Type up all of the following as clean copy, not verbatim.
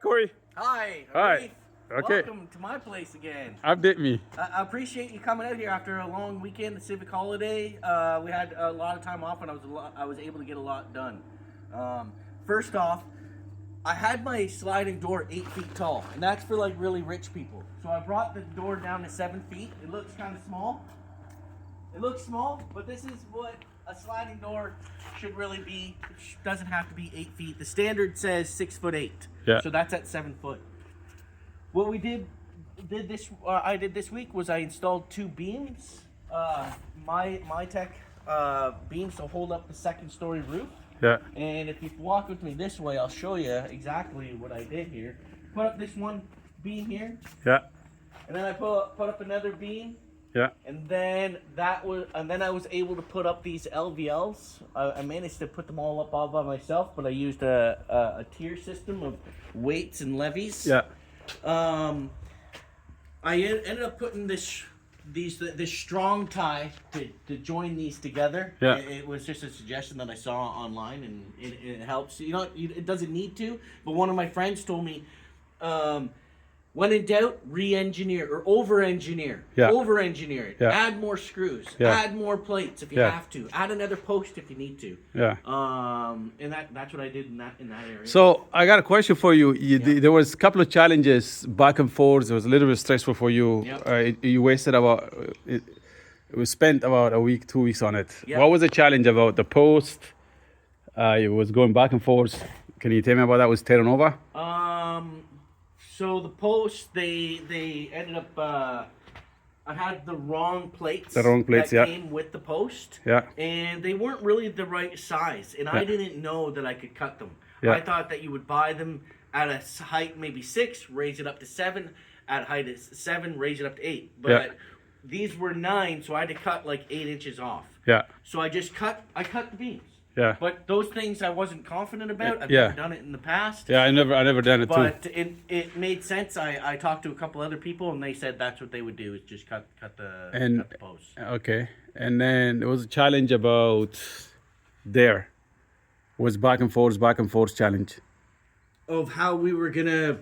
Cory. Hi. Hi. Reef. Okay. Welcome to my place again. Update me. I appreciate you coming out here after a long weekend, the civic holiday. We had a lot of time off, and I was able to get a lot done. First off, I had my sliding door 8 feet tall, and that's for like really rich people. So I brought the door down to 7 feet. It looks kind of small. It looks small, but this is what a sliding door should really be. It doesn't have to be 8 feet. The standard says 6'8". Yeah. So that's at 7 foot. What we I did this week was I installed 2 beams, my tech beams to hold up the 2nd story roof. Yeah. And if you walk with me this way, I'll show you exactly what I did here. Put up this one beam here, Yeah. and then I put up another beam, Yeah. and then I was able to put up these LVLs. I managed to put them all up all by myself, but I used a tier system of weights and levies. Yeah. I ended up putting this strong tie to join these together. Yeah. It was just a suggestion that I saw online, and it helps. It doesn't need to, but one of my friends told me, when in doubt, re-engineer or over-engineer. Yeah. Over-engineer it. Yeah. Add more screws. Yeah. Add more plates if you Yeah. have to. Add another post if you need to. Yeah. And that's what I did in that area. So I got a question for you. There was a couple of challenges back and forth. It was a little bit stressful for you. Yep. You wasted about. It was spent about a week, 2 weeks on it. Yep. What was the challenge about the post? It was going back and forth. Can you tell me about that? Was tearing over? So the post, they ended up. I had the wrong plates. The wrong plates, that yeah. came with the post. Yeah. And they weren't really the right size, and I Yeah. didn't know that I could cut them. Yeah. I thought that you would buy them at a height maybe 6, raise it up to 7. At height of 7, raise it up to 8. But Yeah. these were 9, so I had to cut like 8 inches off. Yeah. So I cut the beams. Yeah. But those things I wasn't confident about. I've Yeah. never done it in the past. Yeah. I never done it too. But it made sense. I talked to a couple other people, and they said that's what they would do, is just cut the posts. Okay. And then there was a challenge about there. Was back and forth challenge. Of how we were gonna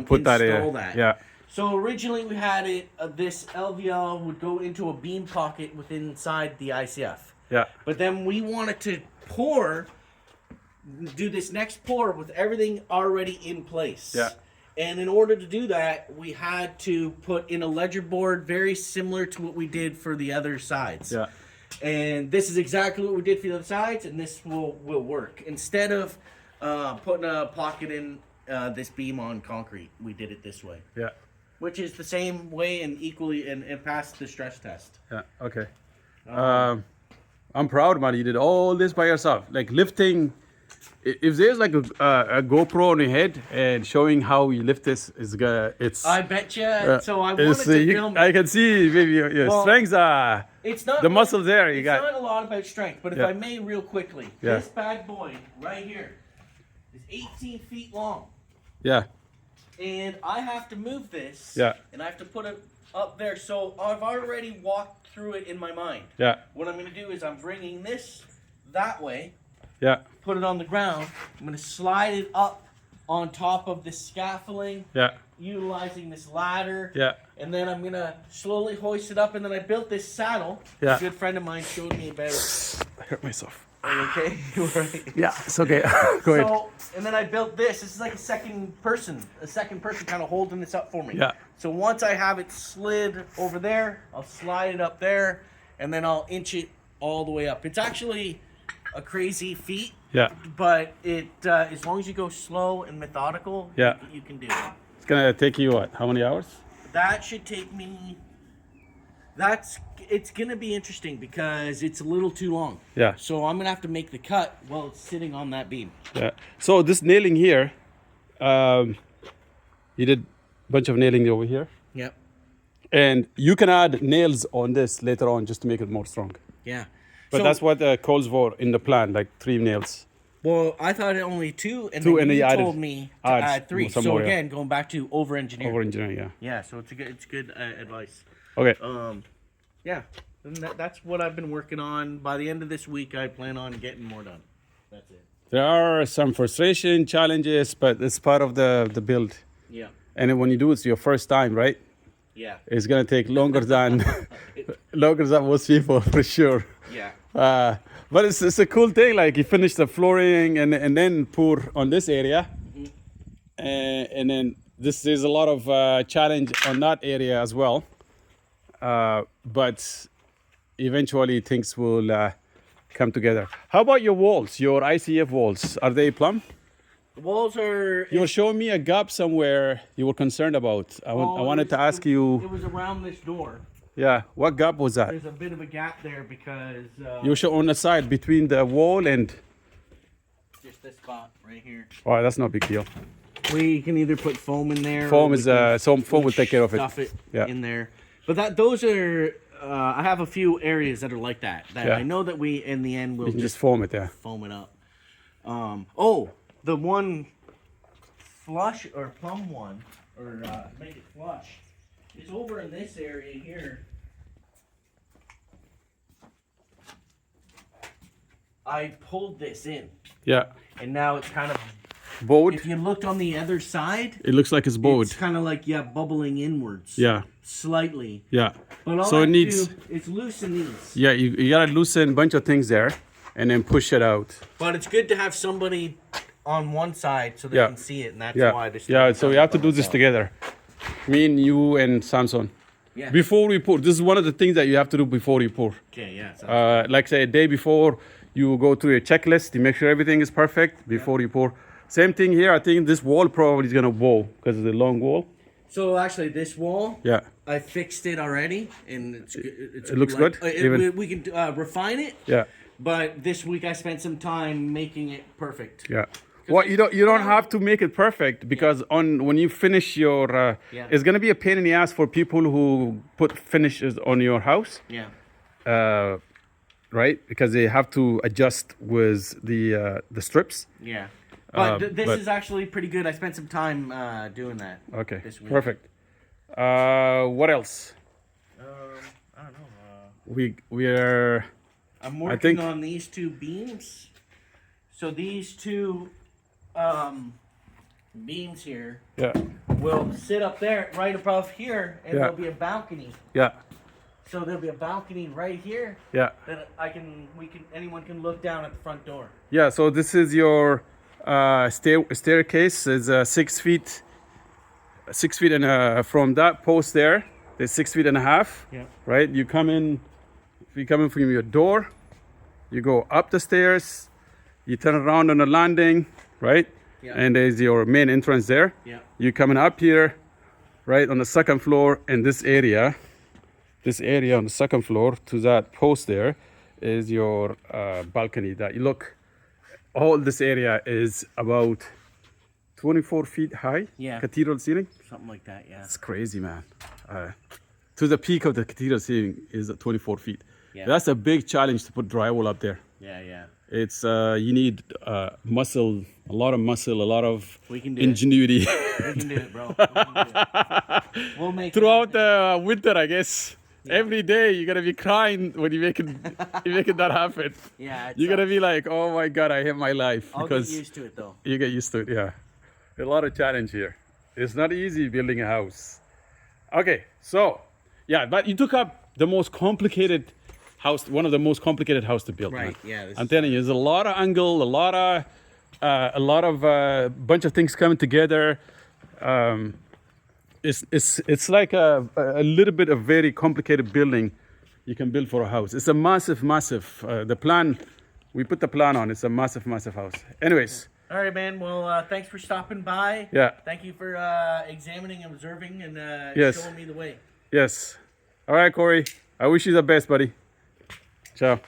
Put that in. install that. Yeah. So originally we had it. This LVL would go into a beam pocket within inside the ICF. Yeah. But then we wanted to do this next pour with everything already in place. Yeah. And in order to do that, we had to put in a ledger board very similar to what we did for the other sides. Yeah. And this is exactly what we did for the other sides, and this will work. Instead of putting a pocket in this beam on concrete, we did it this way. Yeah. Which is the same way and equally and passed the stress test. Yeah. Okay. I'm proud, man. You did all this by yourself. Like lifting. If there's like a GoPro on your head and showing how you lift this, it's. I bet you. So I wanted to film it. I can see maybe your strengths are. It's not the muscles there. You got. It's not a lot about strength, but if I may, real quickly, this bad boy right here is 18 feet long. Yeah. And I have to move this. Yeah. And I have to put it up there. So I've already walked through it in my mind. Yeah. What I'm going to do is I'm bringing this that way. Yeah. Put it on the ground. I'm going to slide it up on top of the scaffolding. Yeah. Utilizing this ladder. Yeah. And then I'm going to slowly hoist it up. And then I built this saddle. Yeah. A good friend of mine showed me about it. I hurt myself. Are you okay? Right. Yeah, it's okay. Go ahead. So, and then I built this. This is like a second person kind of holding this up for me. Yeah. So once I have it slid over there, I'll slide it up there, and then I'll inch it all the way up. It's actually a crazy feat. Yeah. But it, as long as you go slow and methodical, Yeah. you can do it. It's gonna take you what? How many hours? That should take me. It's gonna be interesting because it's a little too long. Yeah. So I'm gonna have to make the cut while it's sitting on that beam. Yeah. So this nailing here, you did a bunch of nailing over here, Yep. and you can add nails on this later on just to make it more strong. Yeah. But So- that's what calls for in the plan, like 3 nails. Well, I thought it only 2, and 2, then and you he added- told me to adds add 3. some So more, yeah. again, going back to over-engineering. Over engineering, yeah. Yeah, so it's good advice. Okay. Yeah, and that's what I've been working on. By the end of this week, I plan on getting more done. That's it. there are some frustration, challenges, but it's part of the build. Yeah. And then when you do it's your first time, right? Yeah. It's gonna take longer than longer than most people for sure. Yeah. But it's a cool thing. Like you finish the flooring and then pour on this area, and then there's a lot of challenge on that area as well. But eventually things will come together. How about your walls? Your ICF walls, are they plumb? The walls are. You were showing me a gap somewhere you were concerned about. I wanted to ask you. It was around this door. Yeah, what gap was that? There's a bit of a gap there because. You show on the side between the wall and. Just this spot right here. Oh, that's no big deal. We can either put foam in there. Foam is foam will take care of it. Stuff it Yeah. in there. But those are. I have a few areas that are like that. Yeah. I know that we in the end will You can just foam it there. foam it up. Oh, the one flush or plumb one, or make it flush, is over in this area here. I pulled this in, Yeah, and now it's kind of. bowed. If you looked on the other side, It looks like it's bowed. it's kind of like bubbling inwards. Yeah, Slightly. yeah. But all So I it needs. do, it's loose in these. Yeah, you gotta loosen a bunch of things there, and then push it out. But it's good to have somebody on one side so they Yeah. can see it, and that's Yeah, why this. yeah. So we have to do this together. Me and you and Samson. Yeah. Before we pour, this is one of the things that you have to do before you pour. Okay. Yeah. So Like say a day before, you go through a checklist. You make sure everything is perfect before you pour. Same thing here. I think this wall probably is gonna bow because of the long wall. So actually, this wall, Yeah. I fixed it already, and it's It looks good, even- we can refine it. Yeah. But this week I spent some time making it perfect. Yeah. Well, you don't have to make it perfect because when you finish your, Yeah. it's gonna be a pain in the ass for people who put finishes on your house, Yeah. right? Because they have to adjust with the strips. Yeah. But this but- is actually pretty good. I spent some time doing that. Okay. This week. Perfect. What else? I don't know. We are. I'm working think- on these two beams. So these two beams here Yeah. will sit up there right above here, and Yeah. there'll be a balcony. Yeah. So there'll be a balcony right here Yeah. that anyone can look down at the front door. Yeah. So this is your staircase. Is 6 feet. 6 feet and from that post there, there's 6 feet and a half. Yeah. Right. You come in. If you come in from your door, you go up the stairs. You turn around on the landing, right? Yeah. And there's your main entrance there. Yeah. You coming up here, right on the second floor, and this area on the second floor to that post there is your balcony. That you look, all this area is about 24 feet high. Yeah. Cathedral ceiling. Something like that, yeah. It's crazy, man. To the peak of the cathedral ceiling is 24 feet. Yeah. That's a big challenge to put drywall up there. Yeah, yeah. It's you need muscle, a lot of muscle, a lot of We can do it. ingenuity We can do it, bro. We can do it. We'll make throughout it. the winter, I guess. Every day you're gonna be crying when you're making that happen. Yeah, You're gonna be like, oh my god, I hate my life I'll because get used to it though. you get used to it. Yeah, a lot of challenge here. It's not easy building a house. Okay, so yeah, but you took up the most complicated house, one of the most complicated house to build. Right, Man. yeah, this I'm is- telling you, there's a lot of angle, a lot of bunch of things coming together. It's like a little bit of very complicated building you can build for a house. It's a massive. The plan, we put the plan on. It's a massive house. Anyways, All right, man. Well, thanks for stopping by. Yeah. Thank you for examining, observing, and Yes. showing me the way. yes. All right, Cory. I wish you the best, buddy. Ciao.